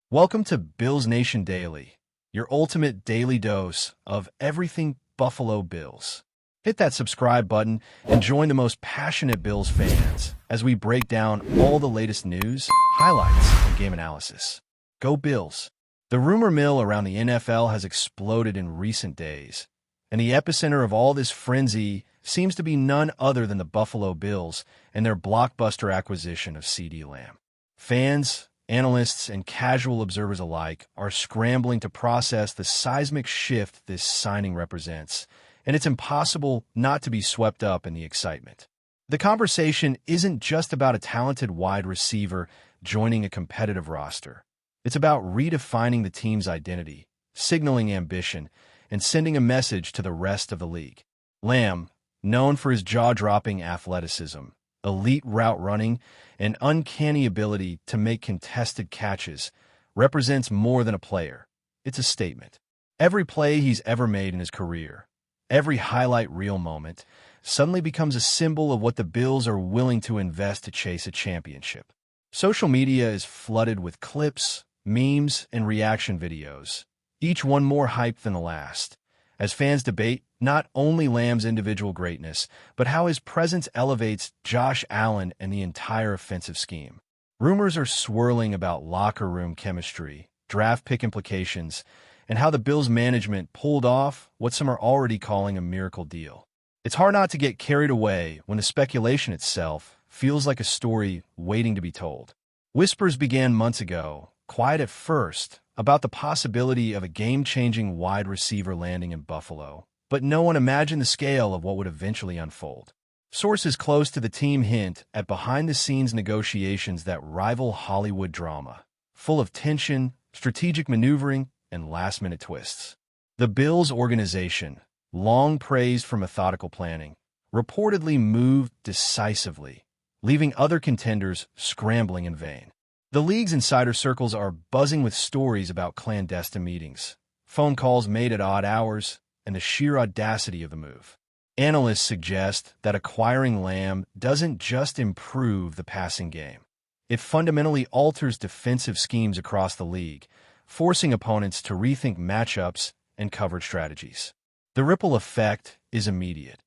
Welcome to Bills Nation Daily, your ultimate daily dose of everything Buffalo Bills. Hit that subscribe button and join the most passionate Bills fans as we break down all the latest news, highlights, and game analysis. Go Bills! The rumor mill around the NFL has exploded in recent days, and the epicenter of all this frenzy seems to be none other than the Buffalo Bills and their blockbuster acquisition of CeeDee Lamb. Fans, analysts, and casual observers alike are scrambling to process the seismic shift this signing represents, and it's impossible not to be swept up in the excitement. The conversation isn't just about a talented wide receiver joining a competitive roster. It's about redefining the team's identity, signaling ambition, and sending a message to the rest of the league. Lamb, known for his jaw-dropping athleticism, elite route running, and uncanny ability to make contested catches, represents more than a player. It's a statement. Every play he's ever made in his career, every highlight reel moment, suddenly becomes a symbol of what the Bills are willing to invest to chase a championship. Social media is flooded with clips, memes, and reaction videos, each one more hyped than the last, as fans debate not only Lamb's individual greatness, but how his presence elevates Josh Allen and the entire offensive scheme. Rumors are swirling about locker room chemistry, draft pick implications, and how the Bills' management pulled off what some are already calling a miracle deal. It's hard not to get carried away when the speculation itself feels like a story waiting to be told. Whispers began months ago, quiet at first, about the possibility of a game-changing wide receiver landing in Buffalo, but no one imagined the scale of what would eventually unfold. Sources close to the team hint at behind-the-scenes negotiations that rival Hollywood drama, full of tension, strategic maneuvering, and last-minute twists. The Bills organization, long praised for methodical planning, reportedly moved decisively, leaving other contenders scrambling in vain. The league's insider circles are buzzing with stories about clandestine meetings, phone calls made at odd hours, and the sheer audacity of the move. Analysts suggest that acquiring Lamb doesn't just improve the passing game. It fundamentally alters defensive schemes across the league, forcing opponents to rethink matchups and coverage strategies. The ripple effect is immediate.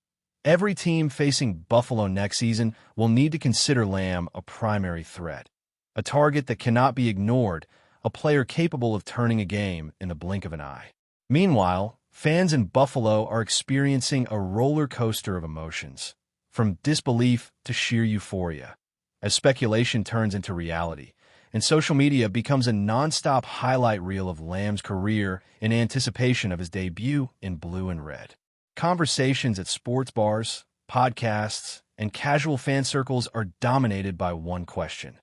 Every team facing Buffalo next season will need to consider Lamb a primary threat, a target that cannot be ignored, a player capable of turning a game in the blink of an eye. Meanwhile, fans in Buffalo are experiencing a roller coaster of emotions, from disbelief to sheer euphoria, as speculation turns into reality, and social media becomes a nonstop highlight reel of Lamb's career in anticipation of his debut in blue and red. Conversations at sports bars, podcasts, and casual fan circles are dominated by one question.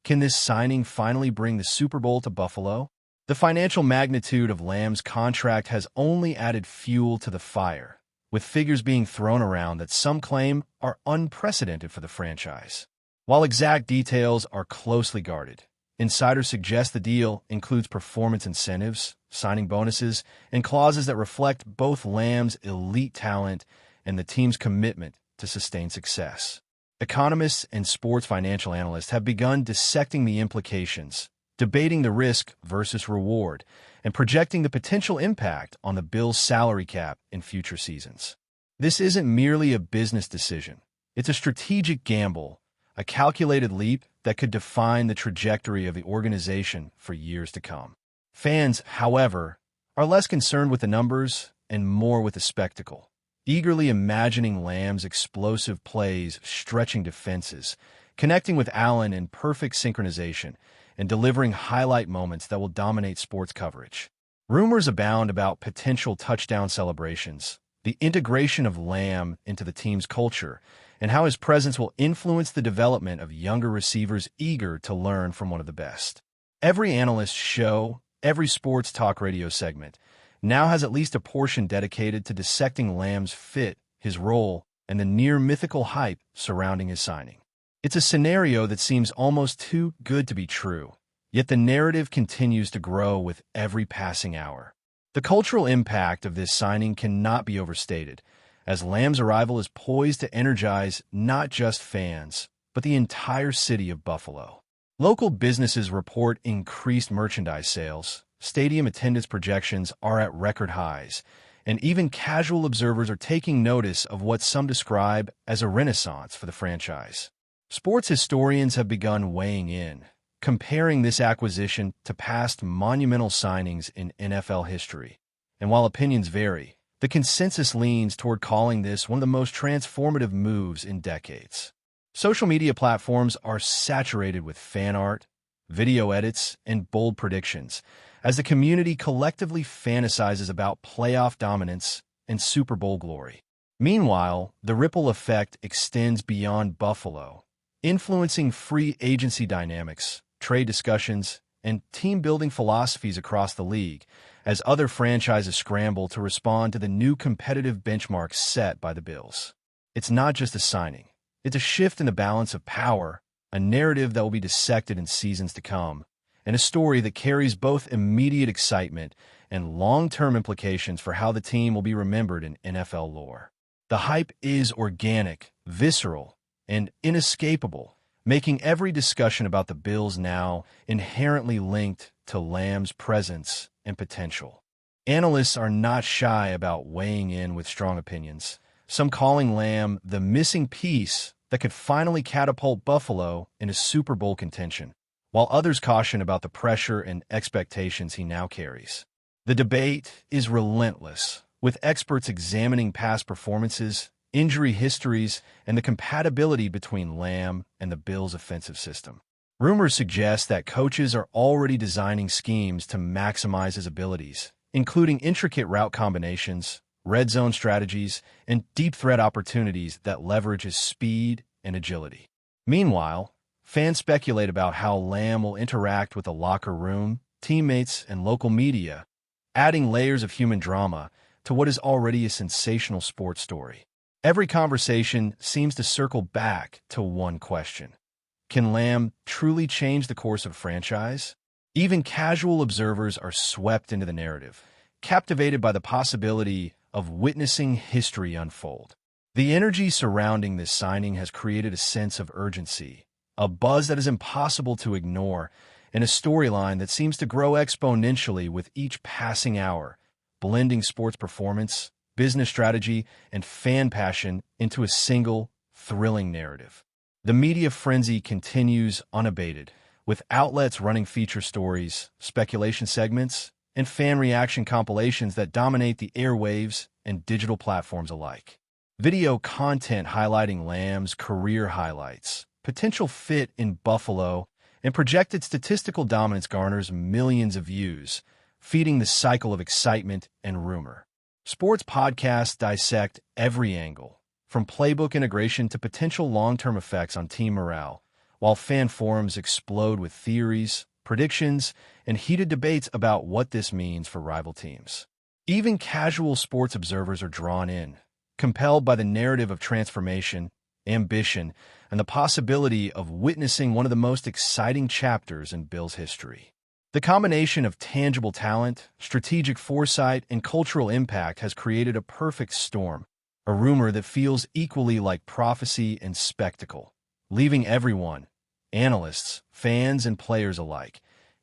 Can this signing finally bring the Super Bowl to Buffalo? The financial magnitude of Lamb's contract has only added fuel to the fire, with figures being thrown around that some claim are unprecedented for the franchise. While exact details are closely guarded, insiders suggest the deal includes performance incentives, signing bonuses, and clauses that reflect both Lamb's elite talent and the team's commitment to sustained success. Economists and sports financial analysts have begun dissecting the implications, debating the risk versus reward, and projecting the potential impact on the Bills' salary cap in future seasons. This isn't merely a business decision. It's a strategic gamble, a calculated leap that could define the trajectory of the organization for years to come. Fans, however, are less concerned with the numbers and more with the spectacle, eagerly imagining Lamb's explosive plays stretching defenses, connecting with Allen in perfect synchronization, and delivering highlight moments that will dominate sports coverage. Rumors abound about potential touchdown celebrations, the integration of Lamb into the team's culture, and how his presence will influence the development of younger receivers eager to learn from one of the best. Every analyst show, every sports talk radio segment, now has at least a portion dedicated to dissecting Lamb's fit, his role, and the near-mythical hype surrounding his signing. It's a scenario that seems almost too good to be true, yet the narrative continues to grow with every passing hour. The cultural impact of this signing cannot be overstated, as Lamb's arrival is poised to energize not just fans, but the entire city of Buffalo. Local businesses report increased merchandise sales, stadium attendance projections are at record highs, and even casual observers are taking notice of what some describe as a renaissance for the franchise. Sports historians have begun weighing in, comparing this acquisition to past monumental signings in NFL history. And while opinions vary, the consensus leans toward calling this one of the most transformative moves in decades. Social media platforms are saturated with fan art, video edits, and bold predictions, as the community collectively fantasizes about playoff dominance and Super Bowl glory. Meanwhile, the ripple effect extends beyond Buffalo, influencing free agency dynamics, trade discussions, and team-building philosophies across the league, as other franchises scramble to respond to the new competitive benchmarks set by the Bills. It's not just a signing. It's a shift in the balance of power, a narrative that will be dissected in seasons to come, and a story that carries both immediate excitement and long-term implications for how the team will be remembered in NFL lore. The hype is organic, visceral, and inescapable, making every discussion about the Bills now inherently linked to Lamb's presence and potential. Analysts are not shy about weighing in with strong opinions, some calling Lamb the missing piece that could finally catapult Buffalo into Super Bowl contention, while others caution about the pressure and expectations he now carries. The debate is relentless, with experts examining past performances, injury histories, and the compatibility between Lamb and the Bills' offensive system. Rumors suggest that coaches are already designing schemes to maximize his abilities, including intricate route combinations, red zone strategies, and deep threat opportunities that leverage his speed and agility. Meanwhile, fans speculate about how Lamb will interact with the locker room, teammates, and local media, adding layers of human drama to what is already a sensational sports story. Every conversation seems to circle back to one question. Can Lamb truly change the course of a franchise? Even casual observers are swept into the narrative, captivated by the possibility of witnessing history unfold. The energy surrounding this signing has created a sense of urgency, a buzz that is impossible to ignore, and a storyline that seems to grow exponentially with each passing hour, blending sports performance, business strategy, and fan passion into a single, thrilling narrative. The media frenzy continues unabated, with outlets running feature stories, speculation segments, and fan reaction compilations that dominate the airwaves and digital platforms alike. Video content highlighting Lamb's career highlights, potential fit in Buffalo, and projected statistical dominance garners millions of views, feeding the cycle of excitement and rumor. Sports podcasts dissect every angle, from playbook integration to potential long-term effects on team morale, while fan forums explode with theories, predictions, and heated debates about what this means for rival teams. Even casual sports observers are drawn in, compelled by the narrative of transformation, ambition, and the possibility of witnessing one of the most exciting chapters in Bills history. The combination of tangible talent, strategic foresight, and cultural impact has created a perfect storm, a rumor that feels equally like prophecy and spectacle, leaving everyone, analysts, fans, and players alike,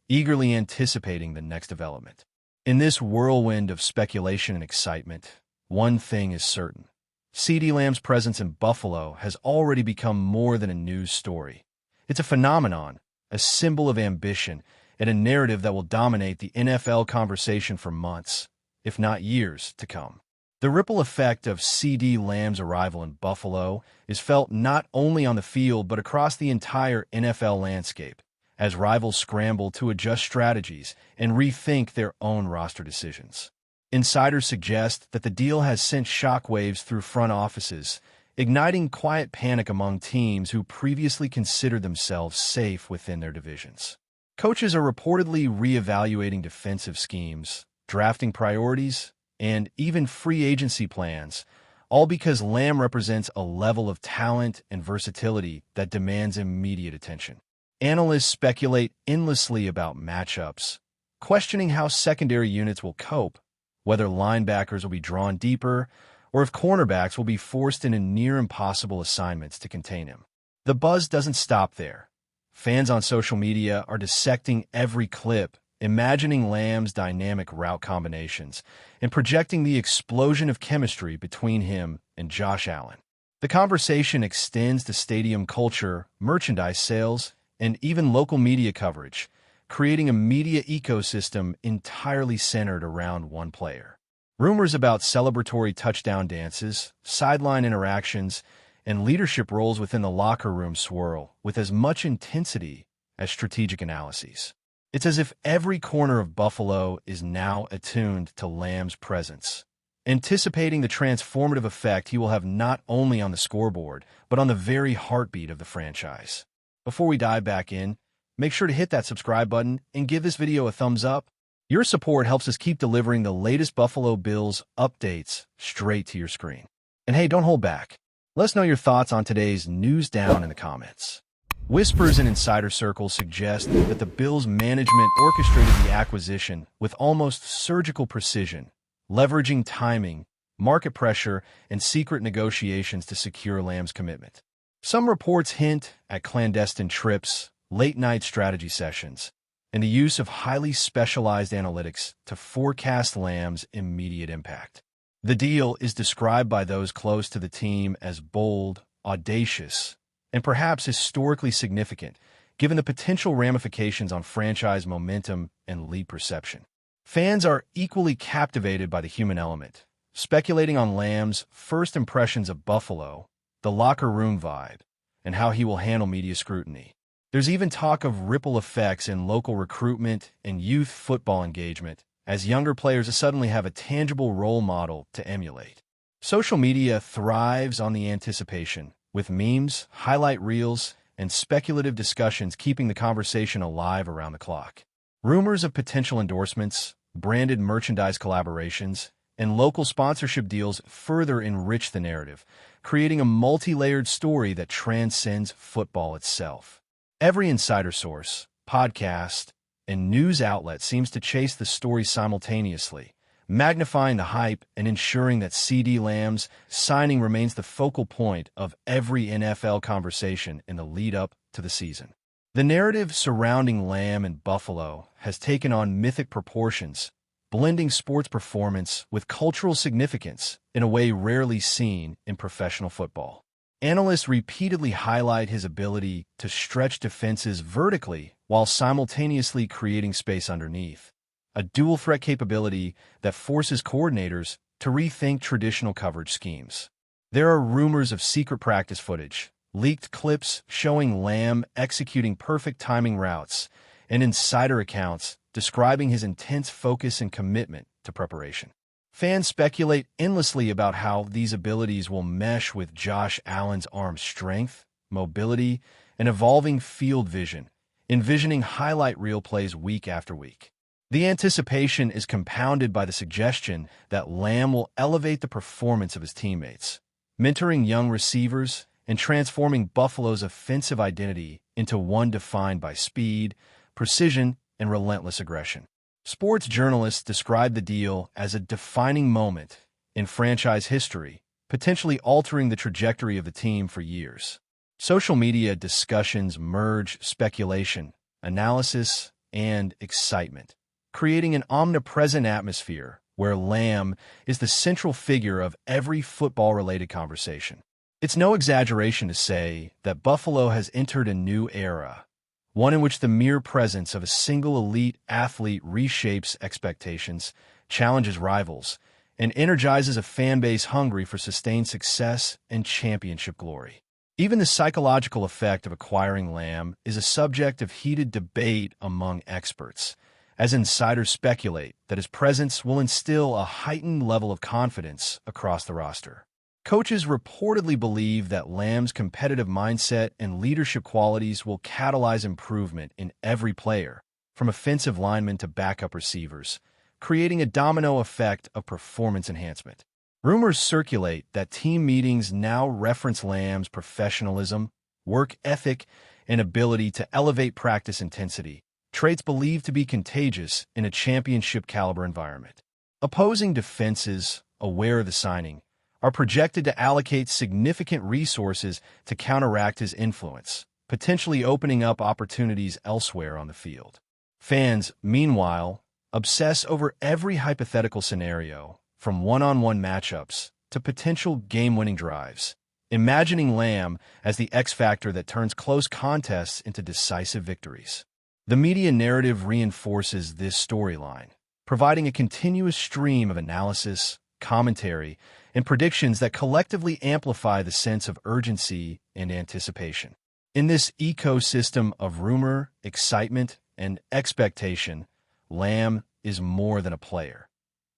eagerly anticipating the next development. In this whirlwind of speculation and excitement, one thing is certain. CeeDee Lamb's presence in Buffalo has already become more than a news story. It's a phenomenon, a symbol of ambition, and a narrative that will dominate the NFL conversation for months, if not years, to come. The ripple effect of CeeDee Lamb's arrival in Buffalo is felt not only on the field but across the entire NFL landscape, as rivals scramble to adjust strategies and rethink their own roster decisions. Insiders suggest that the deal has sent shockwaves through front offices, igniting quiet panic among teams who previously considered themselves safe within their divisions. Coaches are reportedly reevaluating defensive schemes, drafting priorities, and even free agency plans, all because Lamb represents a level of talent and versatility that demands immediate attention. Analysts speculate endlessly about matchups, questioning how secondary units will cope, whether linebackers will be drawn deeper, or if cornerbacks will be forced into near-impossible assignments to contain him. The buzz doesn't stop there. fans on social media are dissecting every clip, imagining Lamb's dynamic route combinations, and projecting the explosion of chemistry between him and Josh Allen. The conversation extends to stadium culture, merchandise sales, and even local media coverage, creating a media ecosystem entirely centered around one player. Rumors about celebratory touchdown dances, sideline interactions, and leadership roles within the locker room swirl with as much intensity as strategic analyses. It's as if every corner of Buffalo is now attuned to Lamb's presence, anticipating the transformative effect he will have not only on the scoreboard, but on the very heartbeat of the franchise. Before we dive back in, make sure to hit that subscribe button and give this video a thumbs up. Your support helps us keep delivering the latest Buffalo Bills updates straight to your screen. And hey, don't hold back. Let us know your thoughts on today's news down in the comments. Whispers in insider circles suggest that the Bills management orchestrated the acquisition with almost surgical precision, leveraging timing, market pressure, and secret negotiations to secure Lamb's commitment. Some reports hint at clandestine trips, late-night strategy sessions, and the use of highly specialized analytics to forecast Lamb's immediate impact. The deal is described by those close to the team as bold, audacious, and perhaps historically significant, given the potential ramifications on franchise momentum and lead perception. Fans are equally captivated by the human element, speculating on Lamb's first impressions of Buffalo, the locker room vibe, and how he will handle media scrutiny. There's even talk of ripple effects in local recruitment and youth football engagement, as younger players suddenly have a tangible role model to emulate. Social media thrives on the anticipation, with memes, highlight reels, and speculative discussions keeping the conversation alive around the clock. Rumors of potential endorsements, branded merchandise collaborations, and local sponsorship deals further enrich the narrative, creating a multi-layered story that transcends football itself. Every insider source, podcast, and news outlet seems to chase the story simultaneously, magnifying the hype and ensuring that CeeDee Lamb's signing remains the focal point of every NFL conversation in the lead-up to the season. The narrative surrounding Lamb and Buffalo has taken on mythic proportions, blending sports performance with cultural significance in a way rarely seen in professional football. Analysts repeatedly highlight his ability to stretch defenses vertically while simultaneously creating space underneath, a dual-threat capability that forces coordinators to rethink traditional coverage schemes. There are rumors of secret practice footage, leaked clips showing Lamb executing perfect timing routes, and insider accounts describing his intense focus and commitment to preparation. Fans speculate endlessly about how these abilities will mesh with Josh Allen's arm strength, mobility, and evolving field vision, envisioning highlight reel plays week after week. The anticipation is compounded by the suggestion that Lamb will elevate the performance of his teammates, mentoring young receivers and transforming Buffalo's offensive identity into one defined by speed, precision, and relentless aggression. Sports journalists describe the deal as a defining moment in franchise history, potentially altering the trajectory of the team for years. Social media discussions merge speculation, analysis, and excitement, creating an omnipresent atmosphere where Lamb is the central figure of every football-related conversation. It's no exaggeration to say that Buffalo has entered a new era, one in which the mere presence of a single elite athlete reshapes expectations, challenges rivals, and energizes a fan base hungry for sustained success and championship glory. Even the psychological effect of acquiring Lamb is a subject of heated debate among experts, as insiders speculate that his presence will instill a heightened level of confidence across the roster. Coaches reportedly believe that Lamb's competitive mindset and leadership qualities will catalyze improvement in every player, from offensive linemen to backup receivers, creating a domino effect of performance enhancement. Rumors circulate that team meetings now reference Lamb's professionalism, work ethic, and ability to elevate practice intensity, traits believed to be contagious in a championship-caliber environment. Opposing defenses, aware of the signing, are projected to allocate significant resources to counteract his influence, potentially opening up opportunities elsewhere on the field. Fans, meanwhile, obsess over every hypothetical scenario, from one-on-one matchups to potential game-winning drives, imagining Lamb as the X factor that turns close contests into decisive victories. The media narrative reinforces this storyline, providing a continuous stream of analysis, commentary, and predictions that collectively amplify the sense of urgency and anticipation. In this ecosystem of rumor, excitement, and expectation, Lamb is more than a player.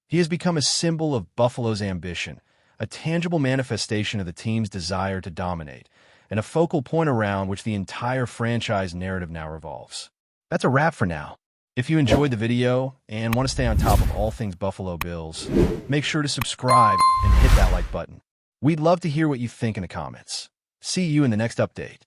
He has become a symbol of Buffalo's ambition, a tangible manifestation of the team's desire to dominate, and a focal point around which the entire franchise narrative now revolves. That's a wrap for now. If you enjoyed the video and want to stay on top of all things Buffalo Bills, make sure to subscribe and hit that like button. We'd love to hear what you think in the comments. See you in the next update.